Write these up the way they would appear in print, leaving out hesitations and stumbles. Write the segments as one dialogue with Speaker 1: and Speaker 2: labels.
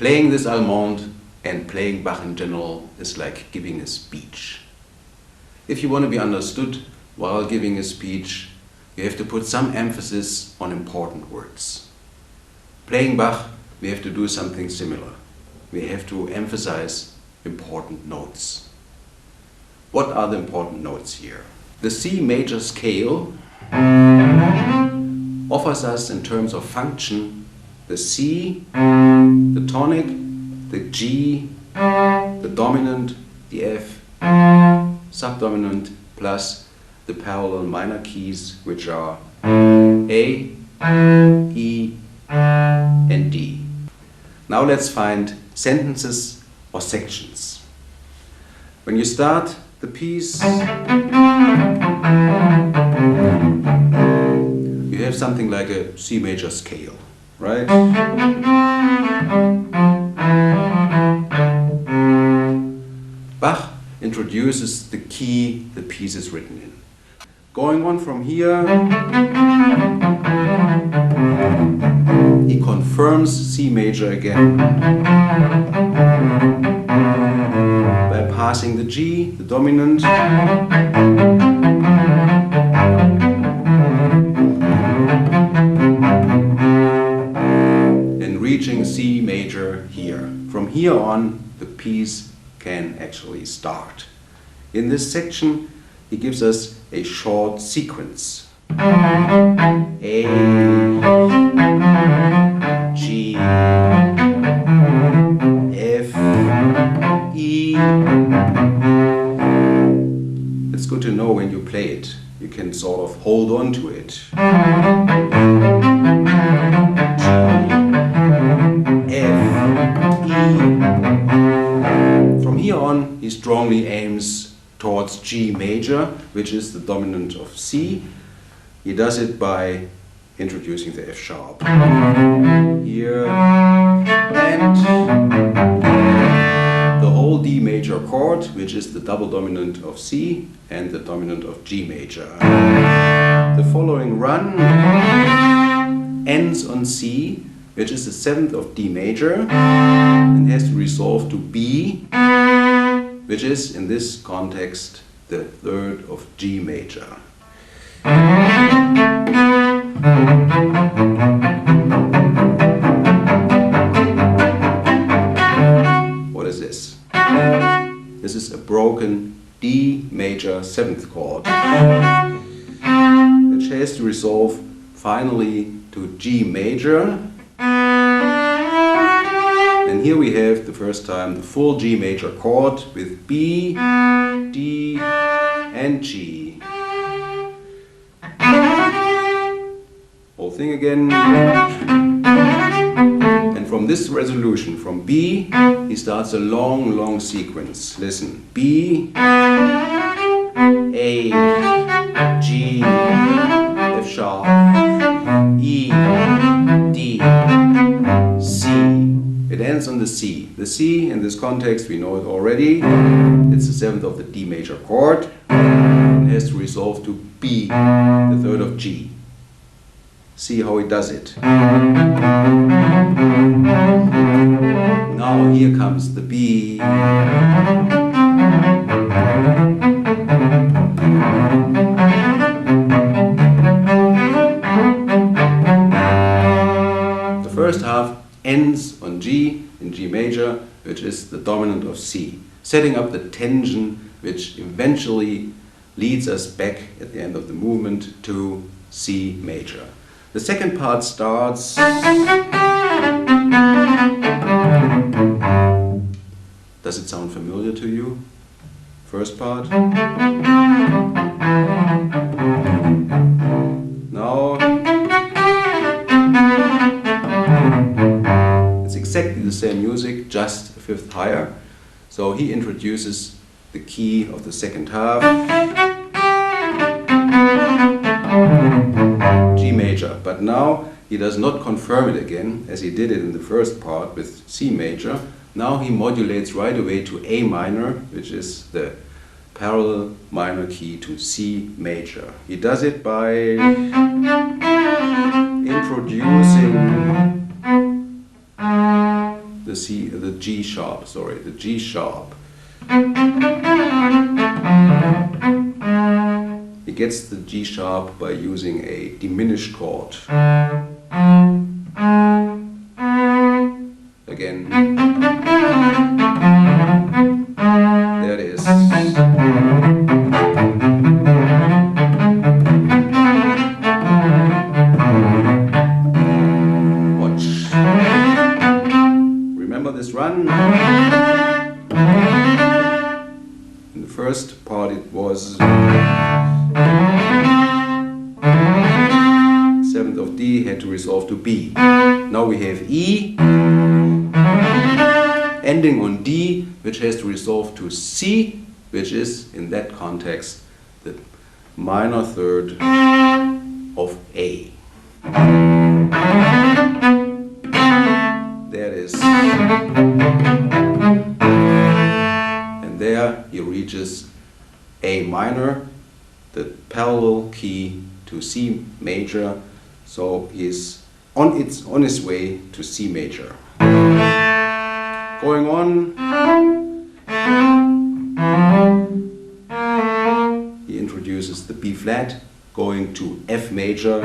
Speaker 1: Playing this Allemande and playing Bach in general is like giving a speech. If you want to be understood while giving a speech, you have to put some emphasis on important words. Playing Bach, we have to do something similar. We have to emphasize important notes. What are the important notes here? The C major scale offers us in terms of function the C, the tonic, the G, the dominant, the F, subdominant, plus the parallel minor keys, which are A, E, and D. Now let's find sentences or sections. When you start the piece, you have something like a C major scale, right? Bach introduces the key the piece is written in. Going on from here, he confirms C major again by passing the G, the dominant, and reaching C major here. From here on, the piece can actually start. In this section, he gives us a short sequence. A, G, F, E. It's good to know when you play it. You can sort of hold on to it. G, F, E. From here on, he strongly aims towards G major, which is the dominant of C. He does it by introducing the F sharp here, and the whole D major chord, which is the double dominant of C and the dominant of G major. The following run ends on C, which is the seventh of D major, and has to resolve to B, which is, in this context, the third of G major. What is this? This is a broken D major seventh chord, which has to resolve finally to G major. And here we have the first time the full G major chord with B, D, and G. Whole thing again. And from this resolution, from B, he starts a long, long sequence. Listen. B, A, G, sharp, E, D, C. It ends on the C. The C in this context, we know it already. It's the seventh of the D major chord. It has to resolve to B, the third of G. See how he does it. Now here comes the B. The first half ends on G, in G major, which is the dominant of C, setting up the tension which eventually leads us back at the end of the movement to C major. The second part starts. Does it sound familiar to you? First part. Now it's exactly the same music, just a fifth higher. So he introduces the key of the second half, G major, but now he does not confirm it again as he did it in the first part with C major. Now he modulates right away to A minor, which is the parallel minor key to C major. He does it by introducing the G sharp. He gets the G sharp by using a diminished chord. Again. There it is. Watch. Remember this run? In the first part it was seventh of D, had to resolve to B. Now we have E, ending on D, which has to resolve to C, which is, in that context, the minor third of A. There it is. And there he reaches A minor, the parallel key to C major, so he's on his way to C major. Going on, he introduces the B flat, going to F major.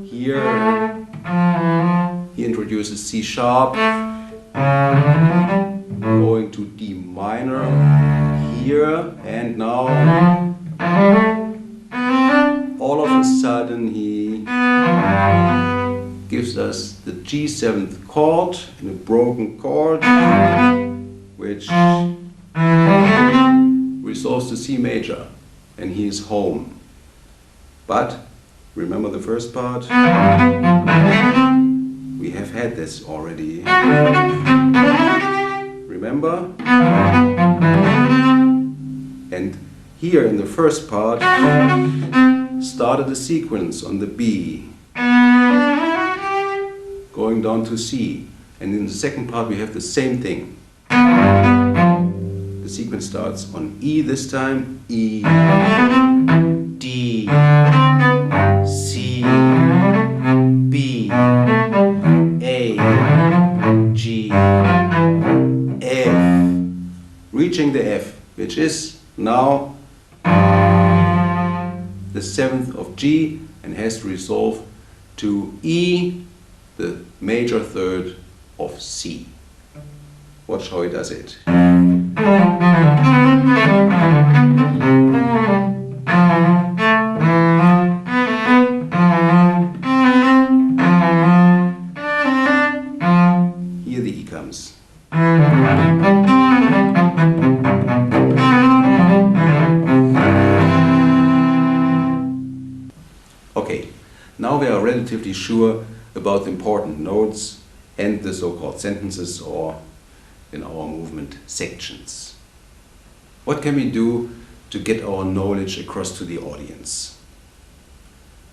Speaker 1: Here, he introduces C sharp, going to D minor. Here, and now, all of a sudden, he gives us the G7th chord in a broken chord, which resolves to C major, and he is home. But remember the first part? We have had this already. Remember? And here in the first part started a sequence on the B, going down to C, and in the second part we have the same thing. The sequence starts on E this time, E, D, C, B, A, G, F, reaching the F, which is now the seventh of G and has to resolve to E, the major third of C. Watch how he does it. Here the E comes. Okay, now we are relatively sure about the important notes and the so-called sentences, or in our movement, sections. What can we do to get our knowledge across to the audience?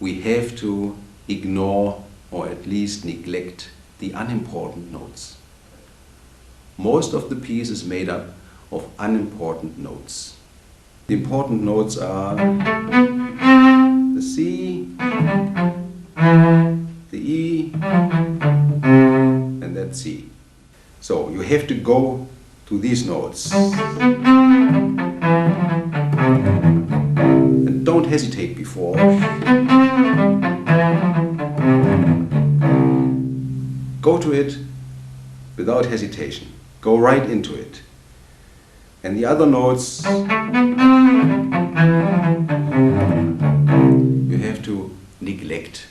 Speaker 1: we have to ignore or at least neglect the unimportant notes. Most of the piece is made up of unimportant notes. The important notes are the C, the E, and that C. So you have to go to these notes. And don't hesitate before. Go to it without hesitation. Go right into it. And the other notes you have to neglect.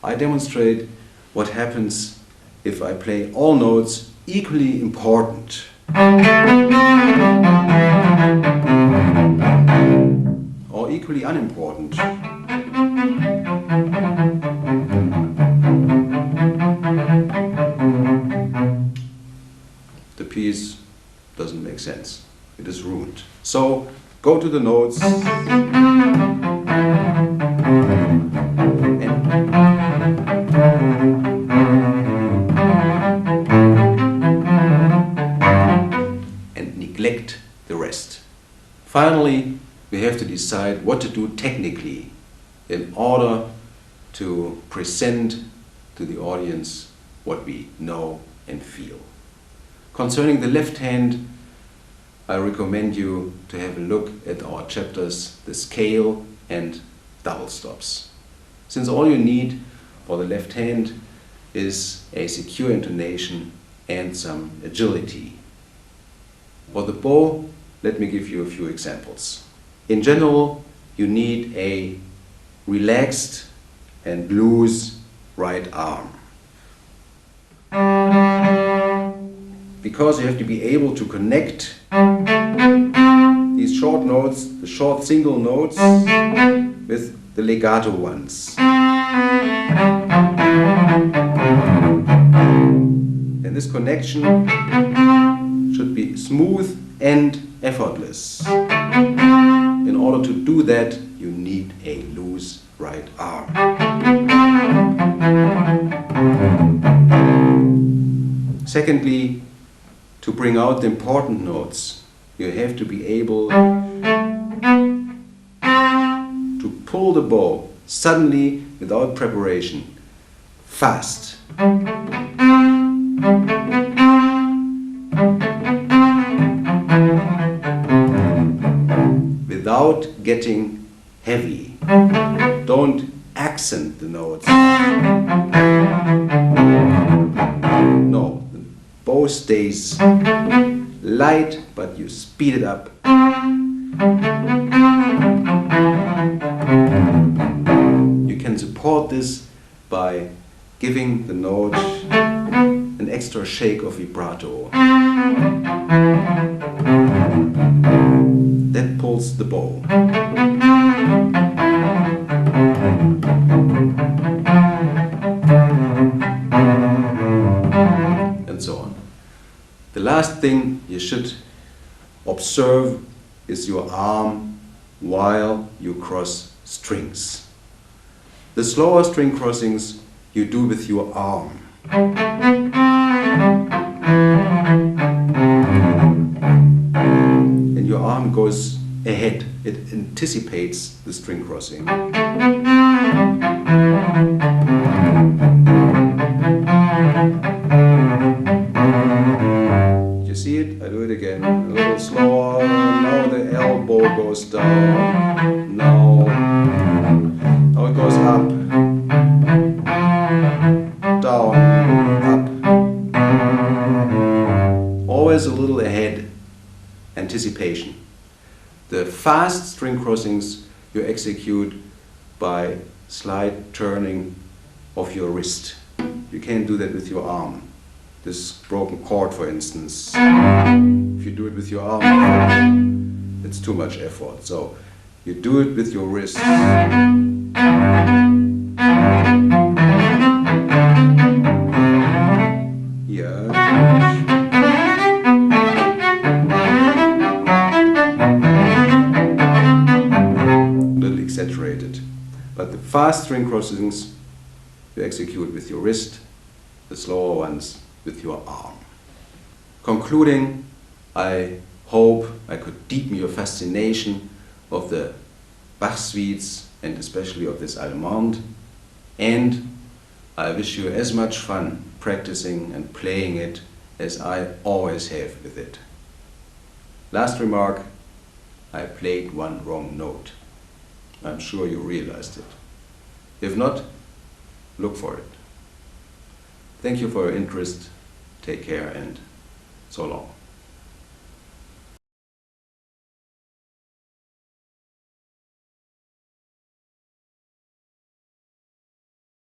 Speaker 1: I demonstrate what happens if I play all notes equally important. Or equally unimportant. The piece doesn't make sense. It is ruined. So go to the notes and neglect the rest. Finally, we have to decide what to do technically in order to present to the audience what we know and feel. Concerning the left hand, I recommend you to have a look at our chapters, the scale and double stops. Since all you need for the left hand is a secure intonation and some agility. For the bow, let me give you a few examples. In general, you need a relaxed and loose right arm. Because you have to be able to connect these short notes, the short single notes, with the legato ones. And this connection should be smooth and effortless. In order to do that, you need a loose right arm. Secondly, to bring out the important notes, you have to be able to pull the bow suddenly without preparation, fast. Without getting heavy. Don't accent the notes. No, the bow stays light, but you speed it up. You can support this by giving the note an extra shake of vibrato. That pulls the bow. And so on. The last thing you should observe is your arm while you cross strings. The slower string crossings you do with your arm. And your arm goes ahead. It anticipates the string crossing. You see it? I do it again. A little slower. Now the elbow goes down. Now it goes up. Down. Up. Always a little ahead. Anticipation. The fast string crossings you execute by slight turning of your wrist. You can't do that with your arm. This broken chord, for instance. If you do it with your arm, it's too much effort. So you do it with your wrist. Here. A little exaggerated. But the fast string crossings you execute with your wrist, the slower ones with your arm. Concluding, I hope I could deepen your fascination of the Bach suites and especially of this Allemande, and I wish you as much fun practicing and playing it as I always have with it. Last remark, I played one wrong note. I'm sure you realized it. If not, look for it. Thank you for your interest. Take care and so long.